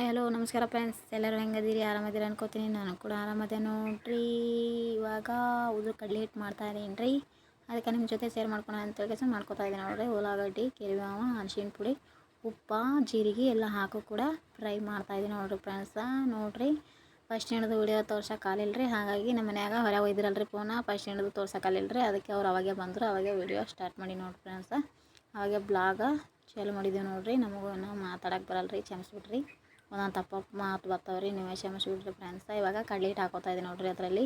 Hello ನಮಸ್ಕಾರ friends, ಎಲ್ಲರೂ ಹೆಂಗದಿರಿ? ಆರಾಮದಿರಿ ಅನ್ಕೋತೀನಿ. ನಾನು ಕೂಡ ಆರಾಮದೆ ನೋಡ್ರಿ. ಇವಾಗ ಉದುರು ಕಡಲೆ ಹಿಟ್ಟು ಮಾಡ್ತಾ ಇದ್ದೀನಿ ರೀ. ಅದಕ್ಕೆ ನಿಮ್ಮ ಜೊತೆ ಶೇರ್ ಮಾಡ್ಕೊಳೋಣ ಅಂತ ಕೆಲಸ ಮಾಡ್ಕೊತಾ ಇದ್ದೀನಿ ನೋಡ್ರಿ. ಉಳ್ಳಾಗಡ್ಡಿ, ಕೆರಿಬೇವು, ಅರಿಶಿನ ಪುಡಿ, ಉಪ್ಪು, ಜೀರಿಗೆ ಎಲ್ಲ ಹಾಕೋ ಕೂಡ ಫ್ರೈ ಮಾಡ್ತಾ ಇದ್ದೀನಿ ನೋಡ್ರಿ ಫ್ರೆಂಡ್ಸ. ನೋಡ್ರಿ, ಫಸ್ಟ್ ಹಿಡಿದು ವಿಡಿಯೋ ತೋರ್ಸೋಕ್ಕಾಗಲಿಲ್ಲ ರೀ. ಹಾಗಾಗಿ ನಮ್ಮ ಮನ್ಯಾಗ ಹೊರಗೆ ಒಯ್ದಿರಲ್ರಿ ಫೋನ. ಫಸ್ಟ್ ಹಿಡಿದು ತೋರ್ಸೋಕ್ಕಾಗಲಿಲ್ಲ ರೀ. ಅದಕ್ಕೆ ಅವ್ರು ಅವಾಗೆ ಬಂದರು, ಅವಾಗೆ ವಿಡಿಯೋ ಸ್ಟಾರ್ಟ್ ಮಾಡಿ ನೋಡ್ರಿ ಫ್ರೆಂಡ್ಸ. ಅವಾಗೆ ಬ್ಲಾಗ ಚಾಲು ಮಾಡಿದ್ದೀವಿ ನೋಡ್ರಿ. ನಮಗೂ ಮಾತಾಡೋಕೆ ಬರಲ್ರಿ, ಕ್ಷಮಿಸ್ಬಿಟ್ರಿ. ಒಂದೊಂದು ತಪ್ಪ ಮಾತು ಬರ್ತಾವ್ರಿ, ನೀವೇ ಕ್ಷಮಿಸ್ಬಿಡ್ರಿ ಫ್ರೆಂಡ್ಸ. ಇವಾಗ ಕಡ್ಲೆ ಹಿಟ್ಟು ಹಾಕೋತಾ ಇದ್ದೀನಿ ನೋಡ್ರಿ. ಅದರಲ್ಲಿ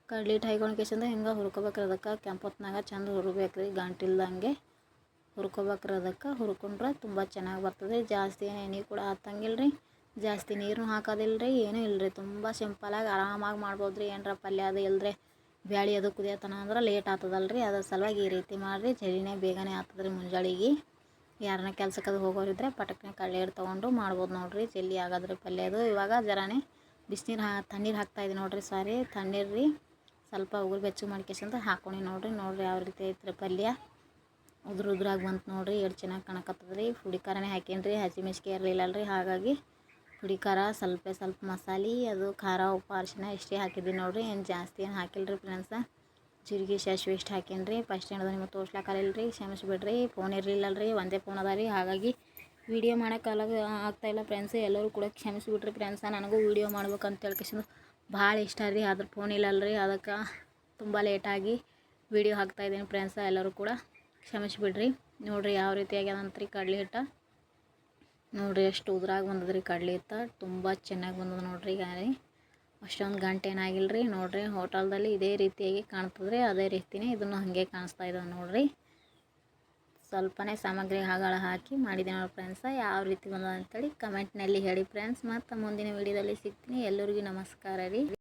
ಕಡ್ಲೆ ಹಿಟ್ಟು ಹಾಕೊಂಡು ಕೇಸಿಂದ ಹಿಂಗೆ ಹುರ್ಕೋಬೇಕ್ರಿ. ಅದಕ್ಕೆ ಕೆಂಪೊತ್ನಾಗ ಚಂದ ಹುರ್ಬೇಕ್ರಿ, ಗಂಟಿಲ್ದಂಗೆ ಹುರ್ಕೋಬೇಕ್ರಿ. ಅದಕ್ಕೆ ಹುರ್ಕೊಂಡ್ರೆ ತುಂಬ ಚೆನ್ನಾಗಿ ಬರ್ತದೆ. ಜಾಸ್ತಿ ಎಣ್ಣೆ ಕೂಡ ಹತ್ತಂಗಿಲ್ಲ ರೀ, ಜಾಸ್ತಿ ನೀರು ಹಾಕೋದಿಲ್ಲ ರೀ, ಏನೂ ಇಲ್ಲ ರೀ. ತುಂಬ ಸಿಂಪಲಾಗಿ ಆರಾಮಾಗಿ ಮಾಡ್ಬೋದು ರೀ. ಏನರ ಪಲ್ಯ ಅದು ಇಲ್ಲದ್ರೆ ಬ್ಯಾಳಿ ಅದು ಕುದಿಯತನ ಅಂದ್ರೆ ಲೇಟ್ ಆಗ್ತದಲ್ಲ ರೀ. ಅದ್ರ ಸಲುವಾಗಿ ಈ ರೀತಿ ಮಾಡಿರಿ, ಜಲ್ದಿನೇ ಬೇಗನೆ ಆಗ್ತದೆ ರೀ. ಮುಂಜಾನೆಗೆ ಯಾರನ್ನ ಕೆಲ್ಸಕ್ಕೆ ಅದು ಹೋಗೋರಿದ್ರೆ ಪಟಕ್ನೆ ಕಡ್ಲೆ ಹಿಟ್ಟು ತೊಗೊಂಡು ಮಾಡ್ಬೋದು ನೋಡ್ರಿ, ಜಲ್ದಿ ಆಗೋದ್ರಿ ಪಲ್ಯ ಅದು. ಇವಾಗ ಜರಾನೇ ಬಿಸಿನೀರು ತಣ್ಣೀರು ಹಾಕ್ತಾಯಿದ್ದೀನಿ ನೋಡ್ರಿ. ಸಾರಿ, ತಣ್ಣೀರು ರೀ. ಸ್ವಲ್ಪ ಉಗುರು ಬೆಚ್ಚಗೆ ಮಾಡ್ಕೇಸಂತ ಹಾಕ್ಕೊಂಡು ನೋಡ್ರಿ ಯಾವ ರೀತಿ ಐತ್ರಿ ಪಲ್ಯ. ಉದ್ರಾಗಿ ಬಂತು ನೋಡ್ರಿ, ಎಷ್ಟು ಚೆನ್ನಾಗಿ ಕಾಣಕತ್ತದ ರೀ. ಪುಡಿ ಖಾರನೇ ಹಾಕೀನಿ ರೀ, ಹಸಿಮೆಣ್ಸಿಗೆ ಇರಲಿಲ್ಲ ರೀ. ಹಾಗಾಗಿ ಪುಡಿ ಖಾರ, ಸ್ವಲ್ಪ ಮಸಾಲೆ, ಅದು ಖಾರ, ಉಪ್ಪು, ಅರಿಶಿನ ಇಷ್ಟೇ ಹಾಕಿದ್ದೀನಿ ನೋಡ್ರಿ. ಏನು ಜಾಸ್ತಿ ಏನು ಹಾಕಿಲ್ಲ ರೀ ಫ್ರೆಂಡ್ಸ. ಜೀರಿಗೆ, ಸಾಸಿವೆ ಇಷ್ಟು ಹಾಕೀನಿ ರೀ. ಫಸ್ಟ್ ಹಿಡಿದು ನಿಮಗೆ ತೋರ್ಸ್ಲಾಕಲಿಲ್ಲ ರೀ, ಕ್ಷಮಿಸ್ಬಿಡ್ರಿ. ಫೋನ್ ಇರಲಿಲ್ಲ ರೀ, ಒಂದೇ ಫೋನ್ ಅದ ರೀ. ಹಾಗಾಗಿ ವೀಡಿಯೋ ಮಾಡೋಕ್ಕಾಗ ಆಗ್ತಾಯಿಲ್ಲ ಫ್ರೆಂಡ್ಸ್. ಎಲ್ಲರೂ ಕೂಡ ಕ್ಷಮಿಸ್ಬಿಟ್ರಿ ಫ್ರೆಂಡ್ಸ. ನನಗೂ ವೀಡಿಯೋ ಮಾಡ್ಬೇಕಂತ ಹೇಳ್ಕೇಸಿಂದು ಭಾಳ ಇಷ್ಟ ರೀ, ಆದ್ರೆ ಫೋನ್ ಇಲ್ಲಲ್ಲ ರೀ. ಅದಕ್ಕೆ ತುಂಬ ಲೇಟಾಗಿ ವೀಡಿಯೋ ಹಾಕ್ತಾಯಿದ್ದೀನಿ ಫ್ರೆಂಡ್ಸ. ಎಲ್ಲರೂ ಕೂಡ ಕ್ಷಮಿಸ್ಬಿಡ್ರಿ. ನೋಡಿರಿ ಯಾವ ರೀತಿ ಆಗ್ಯದಂತ್ರಿ ಕಡ್ಲೆ ಹಿಟ್ಟು. ನೋಡಿರಿ ಎಷ್ಟು ಉದ್ರಾಗಿ ಬಂದದ್ರಿ ಕಡ್ಲೆ ಹಿಟ್ಟು, ತುಂಬ ಚೆನ್ನಾಗಿ ಬಂದದ ನೋಡ್ರಿ. ಈಗ ರೀ ಅಷ್ಟೊಂದು ಗಂಟೆ ಏನಾಗಿಲ್ಲ ರೀ. ನೋಡಿರಿ ಹೋಟೆಲ್ದಲ್ಲಿ ಇದೇ ರೀತಿಯಾಗಿ ಕಾಣ್ತದ್ರಿ, ಅದೇ ರೀತಿಯೇ ಇದನ್ನು ಹಾಗೆ ಕಾಣಿಸ್ತಾ ಇದ್ದಾವೆ ನೋಡಿರಿ. ಸ್ವಲ್ಪನೇ ಸಾಮಗ್ರಿಗಳು ಹಾಕಿ ಮಾಡಿದೆ ನೋಡಿ ಫ್ರೆಂಡ್ಸ. ಯಾವ ರೀತಿ ಬಂದದ ಅಂತೇಳಿ ಕಮೆಂಟ್ನಲ್ಲಿ ಹೇಳಿ ಫ್ರೆಂಡ್ಸ್. ಮತ್ತು ಮುಂದಿನ ವೀಡಿಯೋದಲ್ಲಿ ಸಿಗ್ತೀನಿ. ಎಲ್ಲರಿಗೂ ನಮಸ್ಕಾರ ರೀ.